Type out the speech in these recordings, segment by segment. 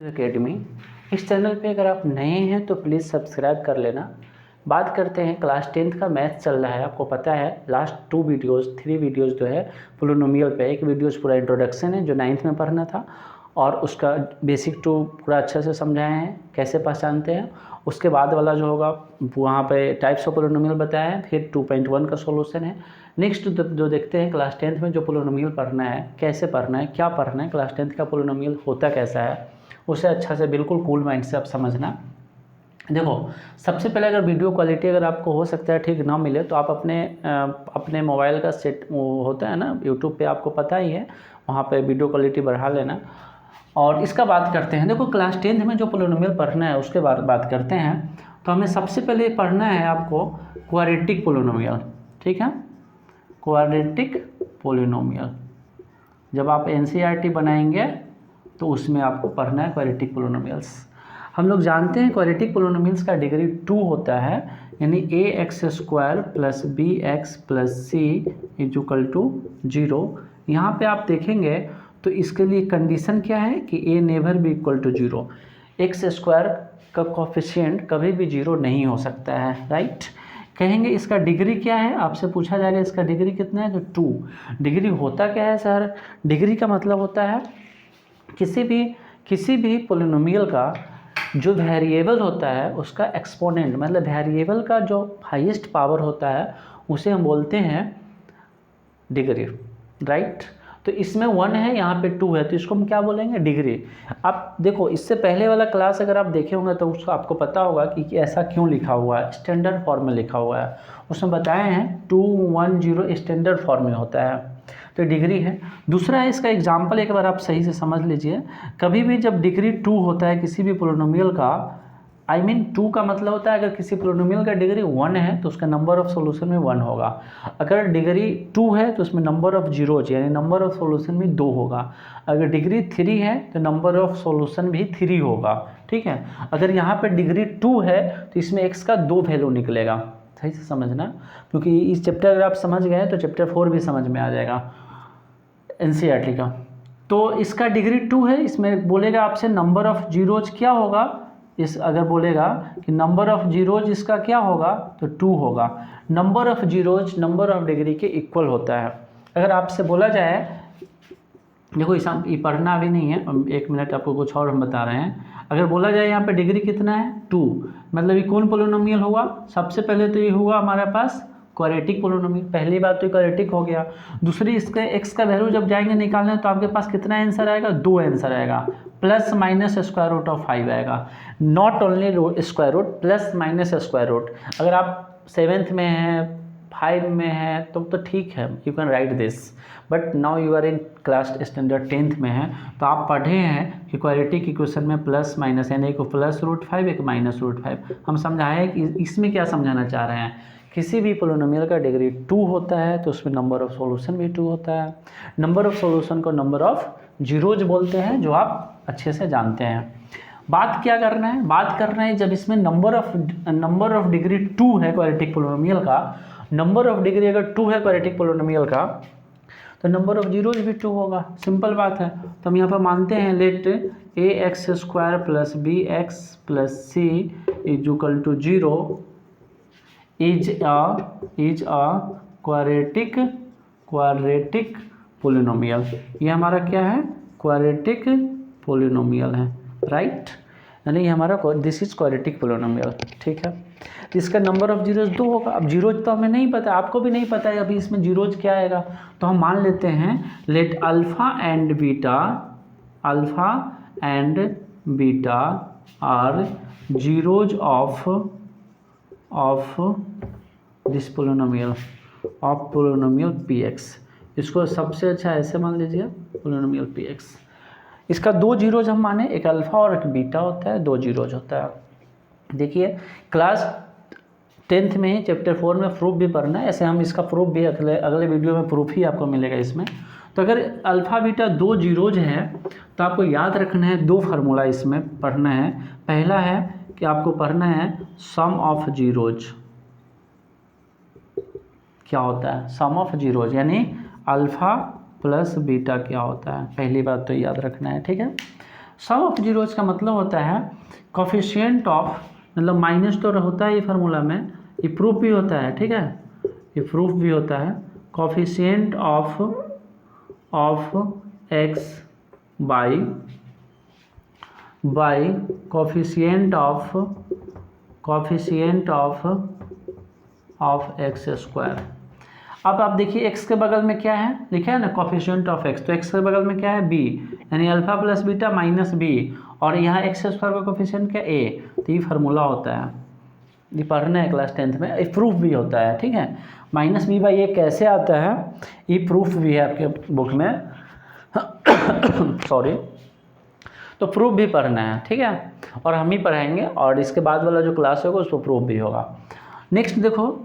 Academy. इस channel पे अगर आप नए हैं तो प्लीज़ सब्सक्राइब कर लेना। बात करते हैं क्लास 10th का मैथ चल रहा है। आपको पता है लास्ट 3 वीडियोस जो है पोलिनोमियल पे, एक वीडियोस पूरा इंट्रोडक्शन है जो 9th में पढ़ना था और उसका बेसिक टू पूरा अच्छे से समझाए हैं कैसे पहचानते हैं। उसके बाद वाला जो होगा वहाँ पे टाइप्स ऑफ पोलिनोमियल बताया है, फिर 2.1 का सॉल्यूशन है। नेक्स्ट जो देखते हैं क्लास 10th में जो पोलिनोमियल पढ़ना है, कैसे पढ़ना है, क्या पढ़ना है, क्लास 10th का पोलिनोमियल होता कैसा है, उसे अच्छा से बिल्कुल कूल माइंड से आप समझना। देखो, सबसे पहले अगर वीडियो क्वालिटी अगर आपको हो सकता है ठीक ना मिले तो आप अपने मोबाइल का सेट वो होता है ना, यूट्यूब पे आपको पता ही है, वहाँ पे वीडियो क्वालिटी बढ़ा लेना। और इसका बात करते हैं। देखो, क्लास 10th में जो पोलिनोमियल पढ़ना है उसके बात करते हैं तो हमें सबसे पहले पढ़ना है आपको क्वाड्रेटिक पोलिनोमियल। ठीक है, क्वाड्रेटिक पोलिनोमियल जब आप NCERT बनाएंगे तो उसमें आपको पढ़ना है क्वाड्रेटिक पोलिनोमियल्स। हम लोग जानते हैं क्वाड्रेटिक पोलिनोमियल्स का डिग्री 2 होता है, यानी ax² + bx + c = 0। यहाँ पे आप देखेंगे तो इसके लिए कंडीशन क्या है कि a never be equal to 0। x² का कोफिशिएंट कभी भी 0 नहीं हो सकता है, राइट। कहेंगे इसका डिग्री क्या है, आपसे पूछा जाएगा इसका डिग्री कितना है, तो 2। डिग्री होता क्या है सर? डिग्री का मतलब होता है किसी भी पोलिनोमियल का जो वेरिएबल होता है उसका एक्सपोनेंट, मतलब वेरिएबल का जो हाईएस्ट पावर होता है उसे हम बोलते हैं डिग्री, राइट। तो इसमें 1 है, यहाँ पे 2 है, तो इसको हम क्या बोलेंगे, डिग्री। आप देखो, इससे पहले वाला क्लास अगर आप देखे होंगे तो उसको आपको पता होगा कि ऐसा क्यों लिखा हुआ है, स्टैंडर्ड फॉर्म में लिखा हुआ है। उसमें बताए हैं 2 1 0 स्टैंडर्ड फॉर्म में होता है, तो डिग्री है। दूसरा है, इसका एग्जाम्पल एक बार आप सही से समझ लीजिए। कभी भी जब डिग्री 2 होता है किसी भी पोलिनोमियल का, I mean 2 का मतलब होता है अगर किसी पोलिनोमियल का डिग्री 1 है तो उसका नंबर ऑफ सॉल्यूशन में 1 होगा। अगर डिग्री 2 है तो उसमें नंबर ऑफ जीरोज यानी नंबर ऑफ सॉल्यूशन में 2 होगा। अगर डिग्री 3 है तो नंबर ऑफ सॉल्यूशन भी 3 होगा। ठीक है, अगर यहाँ पे डिग्री 2 है तो इसमें x का 2 वैल्यू निकलेगा। सही से समझना, क्योंकि इस चैप्टर अगर आप समझ गए तो चैप्टर 4 भी समझ में आ जाएगा NCERT का। तो इसका डिग्री 2 है, इसमें बोलेगा आपसे नंबर ऑफ जीरोज क्या होगा। इस अगर बोलेगा कि नंबर ऑफ जीरोज इसका क्या होगा तो 2 होगा। Number of zeros number of degree के इक्वल होता है। अगर आपसे बोला जाए, देखो ये पढ़ना भी नहीं है, 1 मिनट आपको कुछ और हम बता रहे हैं। अगर बोला जाए यहाँ पे डिग्री कितना है 2, मतलब ये कौन पोलिनोमियल होगा, सबसे पहले तो ये हुआ हमारे पास क्वाड्रेटिक पोलिनोमियल। पहली बात तो क्वाड्रेटिक हो गया। दूसरी, इसके x का वैल्यू जब जाएंगे निकालने तो आपके पास कितना आंसर आएगा, 2 आंसर आएगा, plus minus square root of 5 आएगा। Not only square root, plus minus square root. अगर आप 7th में हैं, 5 में है तो ठीक है, you can write this, but now you are in class standard 10th में है तो आप पढ़े हैं कि क्वाड्रेटिक इक्वेशन में प्लस माइनस, यानी एक +√5 एक -√5। हम समझाएं कि इसमें क्या समझाना चाह रहे हैं। किसी भी पोलिनोमियल का डिग्री 2 होता है तो उसमें नंबर ऑफ सॉल्यूशन भी 2 होता है। नंबर ऑफ सॉल्यूशन को नंबर ऑफ जीरोज बोलते हैं, जो आप अच्छे से जानते हैं। बात क्या करना है, बात करना है जब इसमें नंबर ऑफ डिग्री 2 है क्वाड्रेटिक पोलिनोमियल का, नंबर ऑफ डिग्री अगर 2 है क्वाड्रेटिक पोलिनोमियल का तो नंबर ऑफ जीरोज भी 2 होगा। सिंपल बात है। तो हम यहाँ पर मानते हैं let ax² + bx + c = 0 is a quadratic polynomial. ये हमारा क्या है, क्वाड्रेटिक पोलिनोमियल है, राइट। यानी ये हमारा दिस इज क्वाड्रेटिक पोलिनोमियल। ठीक है, इसका नंबर ऑफ जीरोज 2 होगा। अब जीरोज तो हमें नहीं पता, आपको भी नहीं पता है अभी इसमें जीरोज क्या आएगा, तो हम मान लेते हैं let alpha and beta are zeros of this polynomial px। इसको सबसे अच्छा ऐसे मान लीजिए, पोलिनोमियल px। इसका 2 जीरोज हम माने, एक अल्फा और एक बीटा होता है, 2 जीरोज होता है। देखिए, क्लास 10th में ही चैप्टर 4 में प्रूफ भी पढ़ना है, ऐसे हम इसका प्रूफ भी अगले वीडियो में प्रूफ ही आपको मिलेगा इसमें। तो अगर अल्फा बीटा 2 जीरोज है तो आपको याद रखना है 2 फार्मूला इसमें पढ़ना है। पहला है कि आपको पढ़ना है सम ऑफ जीरोज। क्या होता है सम ऑफ जीरोज, यानी अल्फा प्लस बीटा क्या होता है, पहली बात तो याद रखना है। ठीक है, सम ऑफ जीरोज का मतलब होता है कोफिशिएंट ऑफ, मतलब माइनस तो होता है ये फार्मूला में, ये प्रूफ भी होता है, ठीक है, ये प्रूफ भी होता है। Coefficient of X by coefficient of X square. अब आप देखिए x के बगल में क्या है, लिखा है ना कोफिशिएंट ऑफ x, तो x के बगल में क्या है b, यानी alpha plus beta minus b, और यहाँ एक्स स्क्वायर का कोफिशिएंट क्या a, तो ये फार्मूला होता है, ये पढ़ना है क्लास 10th में, ये प्रूफ भी होता है, ठीक है। माइनस बी बाई ए कैसे आता है, ये प्रूफ भी है आपके बुक में सॉरी, तो प्रूफ भी पढ़ना है, ठीक है, और हम ही पढ़ाएंगे, और इसके बाद वाला जो क्लास होगा उसको प्रूफ भी होगा। नेक्स्ट देखो,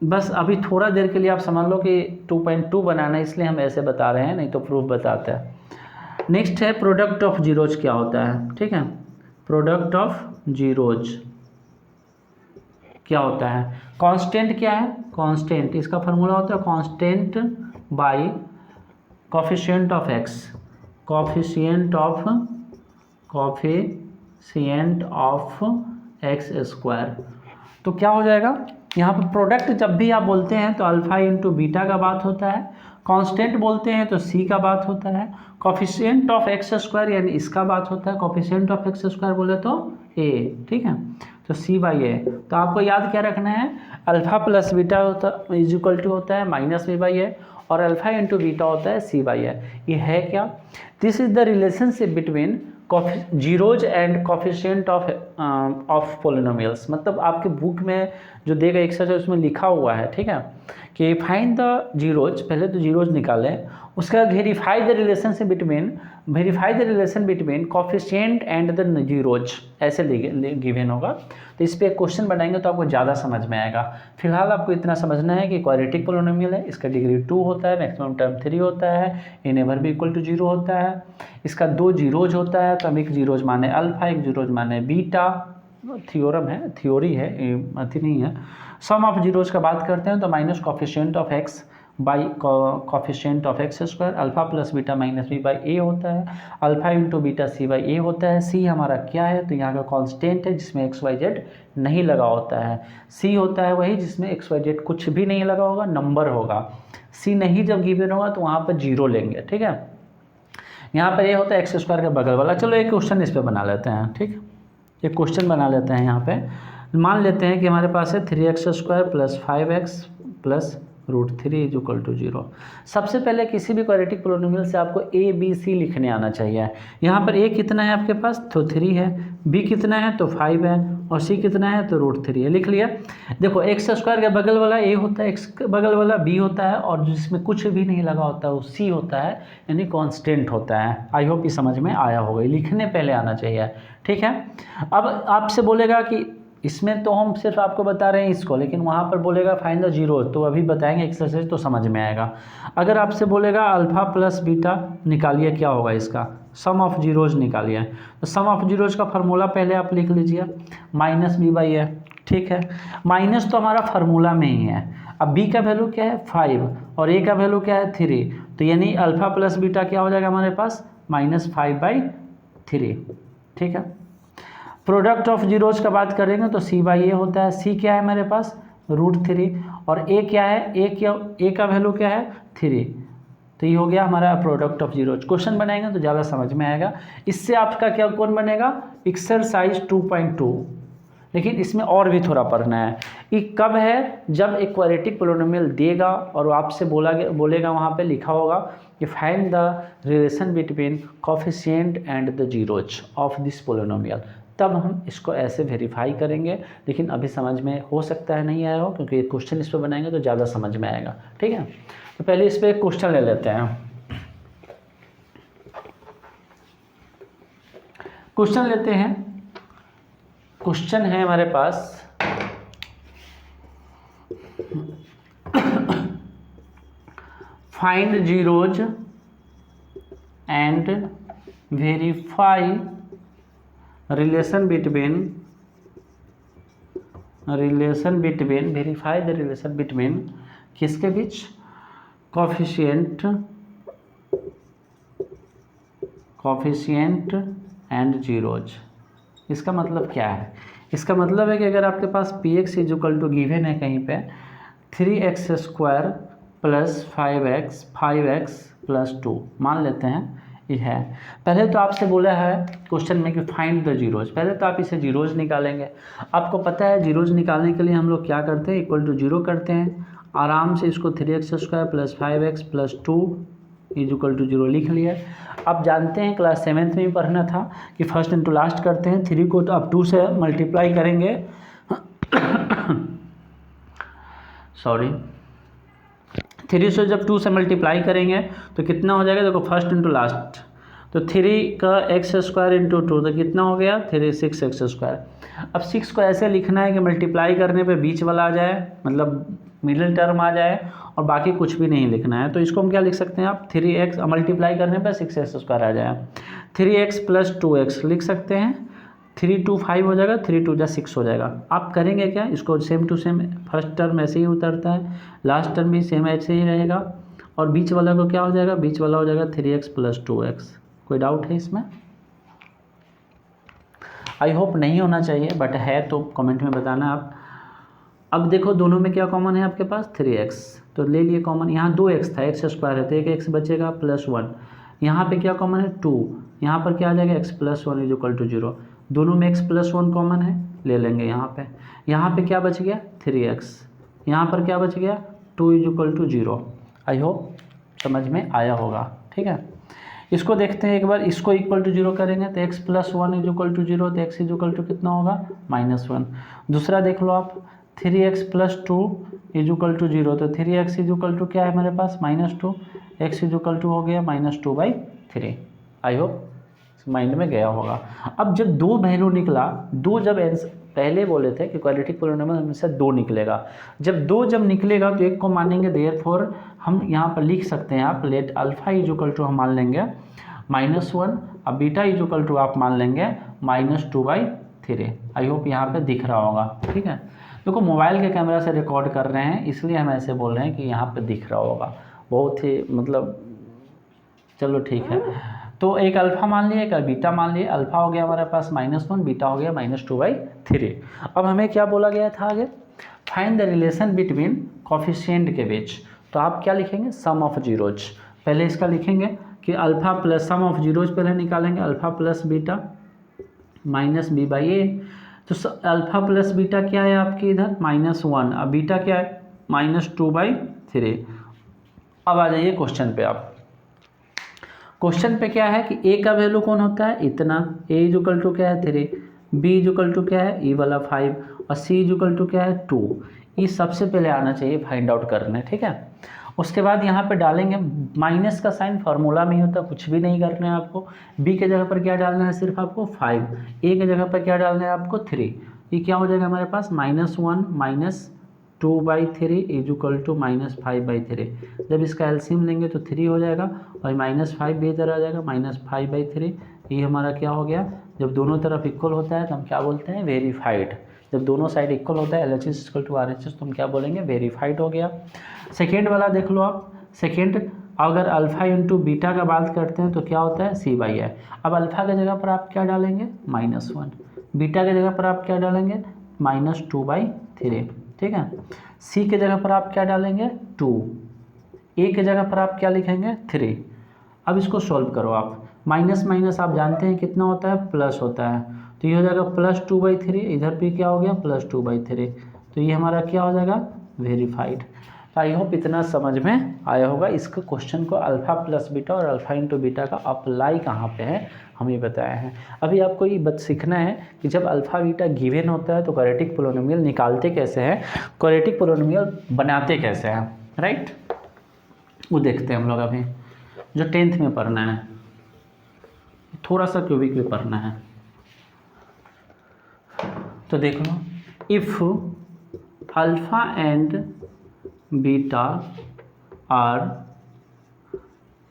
बस अभी थोड़ा देर के लिए आप समझ लो कि 2.2 बनाना है, इसलिए हम ऐसे बता रहे हैं, नहीं तो प्रूफ बताते हैं। नेक्स्ट है प्रोडक्ट ऑफ जीरोज क्या होता है, ठीक है, प्रोडक्ट ऑफ जीरोज क्या होता है। कांस्टेंट क्या है, कांस्टेंट, इसका फार्मूला होता है constant by coefficient of x, coefficient of X square. तो क्या हो जाएगा, यहाँ पर प्रोडक्ट जब भी आप बोलते हैं तो अल्फा इंटू बीटा का बात होता है, कांस्टेंट बोलते हैं तो सी का बात होता है, कोफिशिएंट ऑफ एक्स स्क्वायर यानी इसका बात होता है, कोफिशिएंट ऑफ एक्स स्क्वायर बोले तो ए, ठीक है, तो सी बाई ए। तो आपको याद क्या रखना है, अल्फा प्लस बीटा होता इज इक्वल टू होता है माइनस बी बाई ए, और अल्फा इंटू बीटा होता है सी बाई ए। ये है क्या, this is the relationship between zeros and coefficient of polynomials. मतलब आपके बुक में जो देगा एक्सरसाइज उसमें लिखा हुआ है, ठीक है, कि फाइंड द जीरोज, पहले तो जीरोज निकालें, उसके बाद verify the relation between coefficient and the zeros, ऐसे गिवन होगा। तो इस पर एक क्वेश्चन बनाएंगे तो आपको ज़्यादा समझ में आएगा। फिलहाल आपको इतना समझना है कि क्वाड्रेटिक पोलिनोमियल है, इसका डिग्री 2 होता है, मैक्सिमम टर्म 3 होता है, ए नेवर भी इक्वल टू 0 होता है, इसका 2 जीरोज होता है, तो हम एक जीरोज माने अल्फा, एक जीरोज माने बीटा, थ्योरम है, थ्योरी है, अति नहीं है। सम ऑफ जीरोज का बात करते हैं तो minus coefficient of X by coefficient of X square, alpha plus beta minus B by A होता है, alpha into beta C by A होता है। सी हमारा क्या है, तो यहाँ का कांस्टेंट है जिसमें एक्स वाई जेड नहीं लगा होता है। सी होता है वही जिसमें एक्स वाई जेड कुछ भी नहीं लगा होगा, नंबर होगा। सी नहीं जब गिवन होगा तो वहाँ पर जीरो लेंगे, ठीक है। यहाँ पर ये होता है एक्स स्क्वायर के बगल वाला। चलो एक क्वेश्चन इस पर बना लेते हैं, ठीक, एक क्वेश्चन बना लेते हैं। यहाँ पे मान लेते हैं कि हमारे पास है 3x square plus 5x plus √3 is equal to 0। सबसे पहले किसी भी क्वाड्रेटिक पोलिनोमियल से आपको ए बी सी लिखने आना चाहिए। यहाँ पर a कितना है आपके पास, तो 3 है, b कितना है तो 5 है, और c कितना है तो √3 है। लिख लिया। देखो एक्स स्क्वायर के बगल वाला a होता है, एक्स के बगल वाला b होता है, और जिसमें कुछ भी नहीं लगा होता है वो c होता है, यानी कांस्टेंट होता है। आई होप ये समझ में आया होगा, लिखने पहले आना चाहिए, ठीक है। अब आपसे बोलेगा कि इसमें तो हम सिर्फ आपको बता रहे हैं इसको, लेकिन वहाँ पर बोलेगा फाइंड द जीरो, तो अभी बताएंगे एक्सरसाइज तो समझ में आएगा। अगर आपसे बोलेगा अल्फा प्लस बीटा निकालिए, क्या होगा इसका, सम ऑफ जीरोज निकालिए, तो सम ऑफ जीरोज का फार्मूला पहले आप लिख लीजिए, माइनस बी बाई ए, ठीक है। माइनस तो हमारा फार्मूला में ही है। अब b का वैल्यू क्या है 5 और a का वैल्यू क्या है 3, तो यानी अल्फा प्लस बीटा क्या हो जाएगा हमारे पास -5/3, ठीक है। प्रोडक्ट ऑफ जीरोज का बात करेंगे तो c बाई ए होता है। c क्या है हमारे पास √3, और a क्या है, a का वैल्यू क्या है 3, तो ये हो गया हमारा प्रोडक्ट ऑफ जीरोज। क्वेश्चन बनाएंगे तो ज़्यादा समझ में आएगा। इससे आपका क्या कौन बनेगा, एक्सरसाइज 2.2, लेकिन इसमें और भी थोड़ा पढ़ना है। ये कब है, जब एक क्वाड्रेटिक पोलिनोमियल देगा और आपसे बोलेगा वहाँ पे लिखा होगा कि find the relation between coefficient and the zeros of this polynomial, तब हम इसको ऐसे वेरीफाई करेंगे। लेकिन अभी समझ में हो सकता है नहीं आया हो, क्योंकि क्वेश्चन इस पर बनाएंगे तो ज़्यादा समझ में आएगा, ठीक है। तो पहले इस पर एक क्वेश्चन ले लेते हैं। क्वेश्चन लेते हैं। क्वेश्चन है हमारे पास find zeros and verify relation between verify the relation between किसके बीच, कोफिशिएंट एंड जीरोज। इसका मतलब क्या है? इसका मतलब है कि अगर आपके पास P X is equal to given है कहीं पे 3x² प्लस 5x प्लस 2 मान लेते हैं ये है। पहले तो आपसे बोला है क्वेश्चन में कि फाइंड द जीरोज, पहले तो आप इसे जीरोज निकालेंगे। आपको पता है जीरोज निकालने के लिए हम लोग क्या करते हैं, इक्वल टू जीरो करते हैं। आराम से इसको 3x² plus 5x plus 2 is equal to zero लिख लिया। अब जानते हैं क्लास 7th में पढ़ना था कि फर्स्ट इंटू लास्ट करते हैं। 3 को तो अब 2 से मल्टीप्लाई करेंगे सॉरी 3 से जब 2 से मल्टीप्लाई करेंगे तो कितना हो जाएगा, देखो फर्स्ट इंटू लास्ट, तो 3 का x² इंटू 2 तो कितना हो गया 6x²। अब 6 को ऐसे लिखना है कि मल्टीप्लाई करने पे बीच वाला आ जाए, मतलब मिडिल टर्म आ जाए, और बाकी कुछ भी नहीं लिखना है। तो इसको हम क्या लिख सकते हैं, आप 3x मल्टीप्लाई करने पे 6x² आ जाए, 3x प्लस 2x लिख सकते हैं। 3 2 5 हो जाएगा, 3 2 6 हो जाएगा। आप करेंगे क्या, इसको same to same first term ऐसे ही उतरता है, लास्ट टर्म भी सेम ऐसे ही रहेगा, और बीच वाला को क्या हो जाएगा, बीच वाला हो जाएगा 3x प्लस 2x। कोई डाउट है इसमें? आई होप नहीं होना चाहिए, बट है तो कमेंट में बताना आप। अब देखो दोनों में क्या कॉमन है आपके पास 3x, तो ले लिए कॉमन। यहाँ 2x था, x² है तो एक x बचेगा प्लस 1। यहाँ पे क्या कॉमन है 2, यहाँ पर क्या आ जाएगा x plus 1 is equal to 0। दोनों में x प्लस 1 कॉमन है, ले लेंगे यहाँ पे क्या बच गया 3x, यहाँ पर क्या बच गया 2 is equal to 0। I hope समझ में आया होगा, ठीक है। इसको देखते हैं एक बार, इसको इक्वल टू 0 करेंगे तो x plus 1 is equal to 0, तो x इज इक्वल टू कितना होगा -1। दूसरा देख लो आप, 3x plus 2 is equal to 0, तो 3x इज इक्वल टू क्या है मेरे पास -2, x इज इक्वल टू हो गया -2/3। आई होप माइंड में गया होगा। अब जब दो वैल्यू निकला, दो जब पहले बोले थे कि क्वाड्रेटिक पॉलिनोमियल हमेशा 2 निकलेगा, जब 2 जब निकलेगा तो एक को मानेंगे, देयरफॉर हम यहाँ पर लिख सकते हैं आप let alpha is equal to हम मान लेंगे -1, अब बीटा इज इक्वल टू आप मान लेंगे -2/3। आई होप यहाँ पे दिख रहा होगा, ठीक है। देखो मोबाइल के कैमरा से रिकॉर्ड कर रहे हैं इसलिए हम ऐसे बोल रहे हैं कि यहाँ पे दिख रहा होगा, बहुत ही मतलब चलो ठीक है। तो एक अल्फ़ा मान लिया, एक बीटा मान लिया। अल्फ़ा हो गया हमारे पास -1, बीटा हो गया -2/3। अब हमें क्या बोला गया था आगे, find the relation between coefficient के बीच। तो आप क्या लिखेंगे, सम ऑफ जीरोज। पहले इसका लिखेंगे कि alpha plus sum of zeros पहले निकालेंगे, alpha plus beta minus b/a। तो अल्फ़ा प्लस बीटा क्या है आपकी इधर -1, अब बीटा क्या है -2/3। अब आ जाइए क्वेश्चन पे। आप क्वेश्चन पे क्या है कि a का वैल्यू कौन होता है, इतना, a इज इक्वल टू क्या है 3, b इज इक्वल टू क्या है e वाला 5, और c इज इक्वल टू क्या है 2। ये सबसे पहले आना चाहिए फाइंड आउट करने, ठीक है। उसके बाद यहाँ पे डालेंगे माइनस का साइन, फार्मूला में ही होता है, कुछ भी नहीं करना है आपको। b के जगह पर क्या डालना है, सिर्फ आपको 5, a के जगह पर क्या डालना है आपको 3। ये क्या हो जाएगा हमारे पास -1 -2/3 इज इक्वल टू -5/3। जब इसका एलसीएम लेंगे तो 3 हो जाएगा, और -5 भी इधर आ जाएगा -5/3। ये हमारा क्या हो गया, जब दोनों तरफ इक्वल होता है तो हम क्या बोलते हैं, वेरीफाइड। जब दोनों साइड इक्वल होता है LHS इक्वल टू RHS तो हम क्या बोलेंगे, वेरीफाइड हो गया। सेकेंड वाला देख लो आप, सेकेंड अगर अल्फ़ा इंटू बीटा का बात करते हैं तो क्या होता है C/i। अब अल्फ़ा के जगह पर आप क्या डालेंगे -1, बीटा के जगह पर आप क्या डालेंगे -2/3, ठीक है। सी के जगह पर आप क्या डालेंगे 2, ए के जगह पर आप क्या लिखेंगे 3। अब इसको सॉल्व करो आप, माइनस माइनस आप जानते हैं कितना होता है, प्लस होता है, तो ये हो जाएगा +2/3। इधर भी क्या हो गया +2/3, तो ये हमारा क्या हो जाएगा वेरीफाइड। तो आई होप इतना समझ में आया होगा। इसको क्वेश्चन को अल्फ़ा प्लस बीटा और अल्फ़ा इंटू बीटा का अप्लाई कहाँ पे है हम ये बताए हैं। अभी आपको ये बात सीखना है कि जब अल्फ़ा बीटा गिवन होता है तो क्वाड्रेटिक पोलिनोमियल निकालते कैसे हैं, क्वाड्रेटिक पोलिनोमियल बनाते कैसे हैं, राइट, वो देखते हैं हम लोग अभी, जो 10th में पढ़ना है, थोड़ा सा क्यूबिक भी पढ़ना है। तो देख लो, if alpha and beta are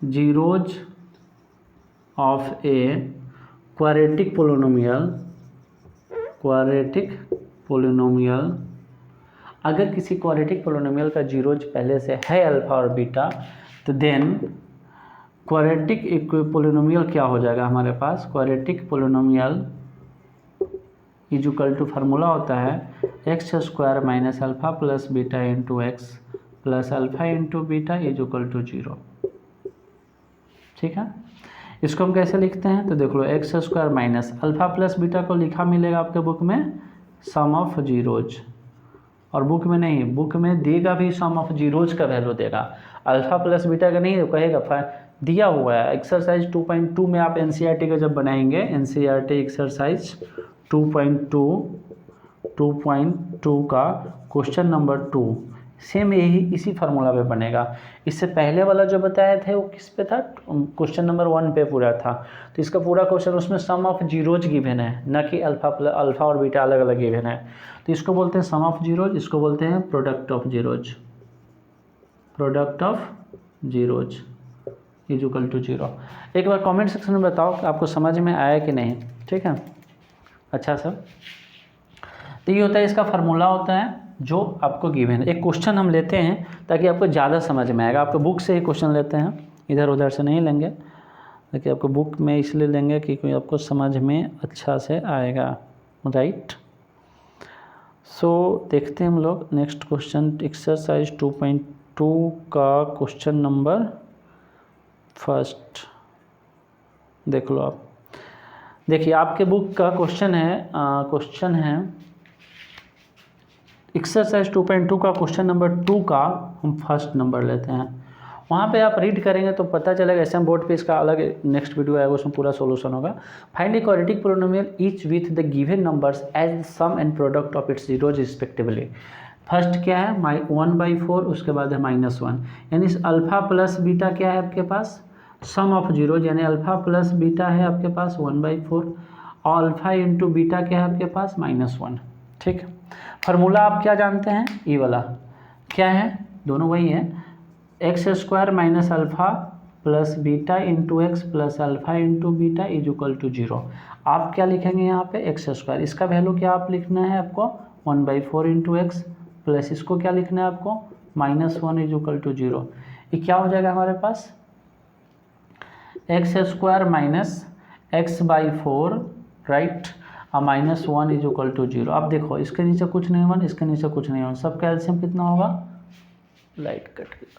zeros of a quadratic polynomial, अगर किसी क्वाड्रेटिक पोलिनोमियल का जीरोज पहले से है अल्फ़ा और बीटा, तो देन क्वाड्रेटिक पोलिनोमियल क्या हो जाएगा हमारे पास, quadratic polynomial is equal to formula होता है X square minus alpha plus beta into X plus alpha into beta is equal to 0। ठीक है, इसको हम कैसे लिखते हैं, तो देख लो X square minus alpha plus beta को लिखा मिलेगा आपके बुक में सम ऑफ जीरोज, और बुक में नहीं, बुक में देगा भी सम ऑफ जीरोज का वैल्यू देगा, अल्फ़ा प्लस बीटा का नहीं कहेगा, दिया हुआ है। एक्सरसाइज 2.2 में आप एनसीईआरटी का जब बनाएंगे, एनसीईआरटी एक्सरसाइज 2.2 का क्वेश्चन नंबर 2 सेम यही इसी फार्मूला पे बनेगा। इससे पहले वाला जो बताया थे वो किस पे था, क्वेश्चन नंबर 1 पे पूरा था। तो इसका पूरा क्वेश्चन उसमें सम ऑफ जीरोज गिवन है, न कि अल्फ़ा और बीटा अलग अलग गिवन है। तो इसको बोलते हैं सम ऑफ जीरोज, इसको बोलते हैं product of zeros, product of zeros is equal to 0। एक बार कमेंट सेक्शन में बताओ कि आपको समझ में आया कि नहीं। ठीक है, अच्छा सर, तो ये होता है इसका फार्मूला होता है जो आपको गिवन है। एक क्वेश्चन हम लेते हैं ताकि आपको ज़्यादा समझ में आएगा, आपको बुक से ही क्वेश्चन लेते हैं, इधर उधर से नहीं लेंगे, लेकिन आपको बुक में इसलिए लेंगे कि आपको समझ में अच्छा से आएगा, राइट। सो देखते हैं हम लोग नेक्स्ट क्वेश्चन, एक्सरसाइज 2.2 का क्वेश्चन नंबर 1 देख लो आप। देखिए आपके बुक का क्वेश्चन है एक्सरसाइज 2.2 का क्वेश्चन नंबर 2 का हम फर्स्ट नंबर लेते हैं। वहाँ पे आप रीड करेंगे तो पता चलेगा, एसएम बोर्ड पे इसका अलग नेक्स्ट वीडियो आएगा, उसमें पूरा सॉल्यूशन होगा। Find a quadratic polynomial each with the given numbers as sum and product of its zeros respectively. First क्या है 1/4, उसके बाद है -1, यानी अल्फ़ा प्लस बीटा क्या है आपके पास, सम ऑफ जीरोज, यानी अल्फ़ा प्लस बीटा है आपके पास 1/4 और अल्फ़ा इंटू बीटा क्या है आपके पास -1। ठीक, फार्मूला आप क्या जानते हैं, ये वाला क्या है, दोनों वही है, X square minus alpha plus beta into X plus alpha into beta is equal to 0। आप क्या लिखेंगे यहाँ पे एक्स स्क्वायर, इसका वैल्यू क्या आप लिखना है आपको 1/4 इंटू एक्स प्लस इसको क्या लिखना है आपको -1 इज इक्वल टू 0। ये क्या हो जाएगा हमारे पास X square minus x/4, right, और -1 इज इक्वल टू 0। अब देखो इसके नीचे कुछ नहीं होगा, इसके नीचे कुछ नहीं होगा, सब का एलसीएम कितना होगा, लाइट कट गया।